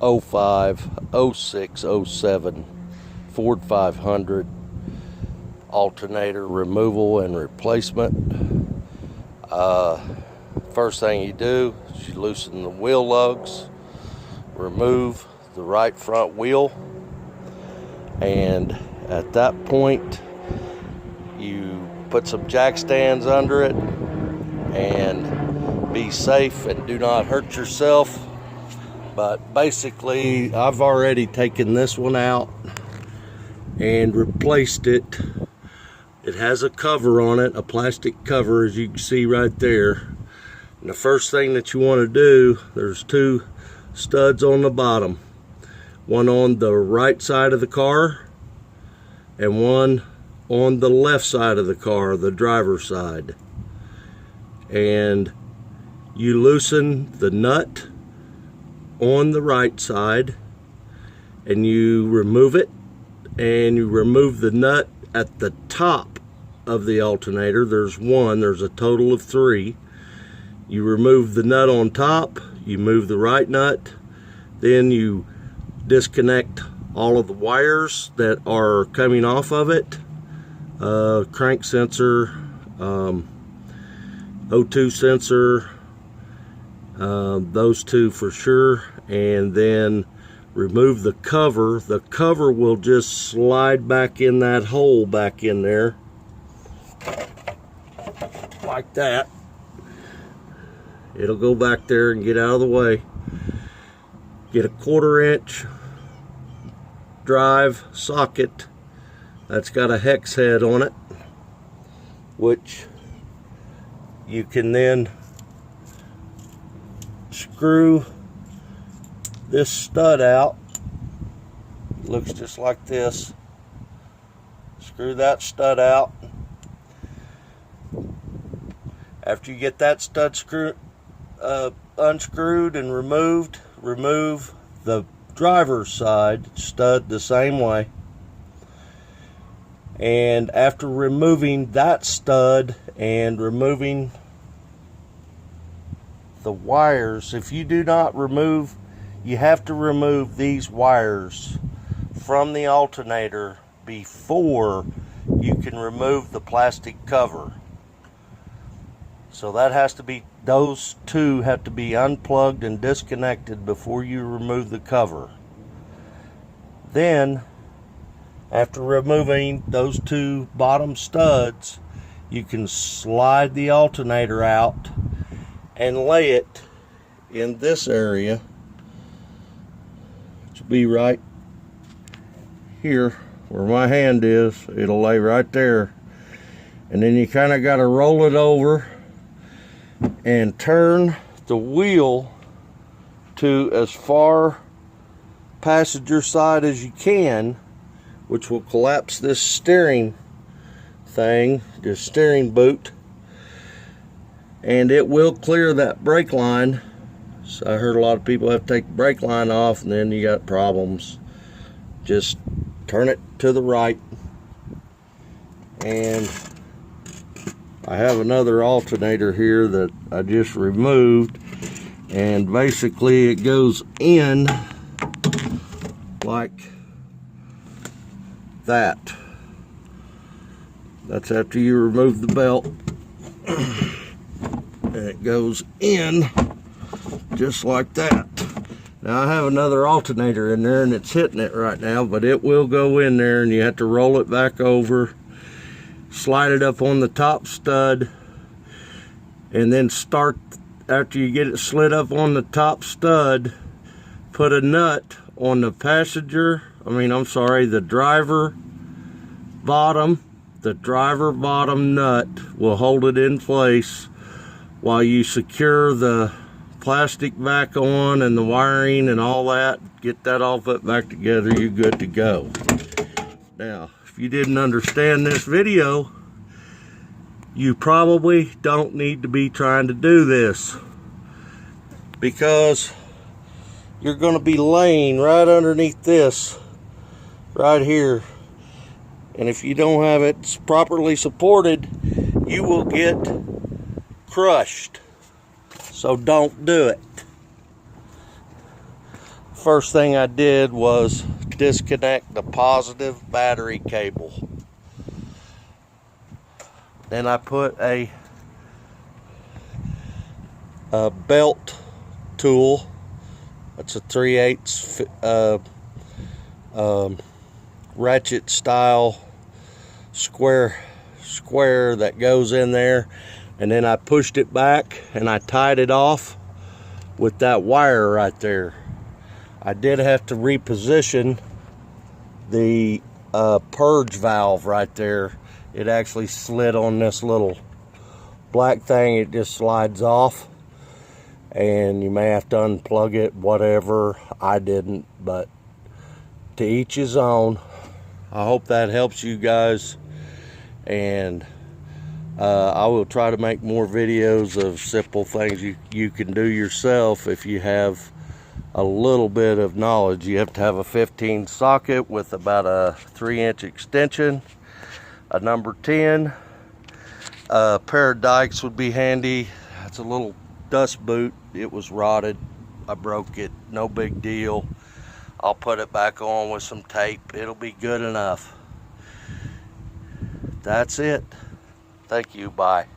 05, 06, 07 Ford 500 alternator removal and replacement. First thing you do is you loosen the wheel lugs, remove the right front wheel, and at that point you put some jack stands under it and be safe and do not hurt yourself. But basically I've already taken this one out and replaced it. It has a cover on it, a plastic cover, as you can see right there. And the first thing that you want to do, there's two studs on the bottom, one on the right side of the car and one on the left side of the car, the driver's side. And you loosen the nut on the right side and you remove it, and you remove the nut at the top of the alternator. There's a total of 3. You remove the nut on top, you move the right nut, then you disconnect all of the wires that are coming off of it, crank sensor, O2 sensor, those two for sure, and then remove the cover. The cover will just slide back in that hole back in there like that. It'll go back there and get out of the way. Get a 1/4 inch drive socket that's got a hex head on it, which you can then screw this stud out. It looks just like this. Screw that stud out. After you get that stud unscrewed and removed, remove the driver's side stud the same way. And after removing that stud and removing the wires, if you do not remove, you have to remove these wires from the alternator before you can remove the plastic cover. So that has to be, those two have to be unplugged and disconnected before you remove the cover. Then, after removing those two bottom studs, you can slide the alternator out and lay it in this area, which will be right here where my hand is. It'll lay right there. And then you kind of got to roll it over and turn the wheel to as far passenger side as you can, which will collapse this steering thing, this steering boot, and it will clear that brake line. So I heard a lot of people have to take the brake line off and then you got problems. Just turn it to the right. And I have another alternator here that I just removed, and basically it goes in like that. That's after you remove the belt. And it goes in just like that. Now I have another alternator in there and it's hitting it right now, but it will go in there and you have to roll it back over, slide it up on the top stud, and then start, after you get it slid up on the top stud, put a nut on the the driver bottom nut will hold it in place while you secure the plastic back on and the wiring and all that. Get that all put back together, you're good to go. Now, if you didn't understand this video, you probably don't need to be trying to do this, because you're going to be laying right underneath this right here, and if you don't have it properly supported, you will get crushed. So don't do it. first thing I did was disconnect the positive battery cable. Then I put a belt tool. It's a 3/8 ratchet style square that goes in there, and then I pushed it back and I tied it off with that wire right there. I did have to reposition the purge valve right there. It actually slid on this little black thing. It just slides off, and you may have to unplug it, whatever. I didn't, but to each his own. I hope that helps you guys, and I will try to make more videos of simple things you can do yourself if you have a little bit of knowledge. You have to have a 15 socket with about a 3-inch extension, a number 10, a pair of dikes would be handy. It's a little dust boot. It was rotted. I broke it. No big deal. I'll put it back on with some tape. It'll be good enough. That's it. Thank you. Bye.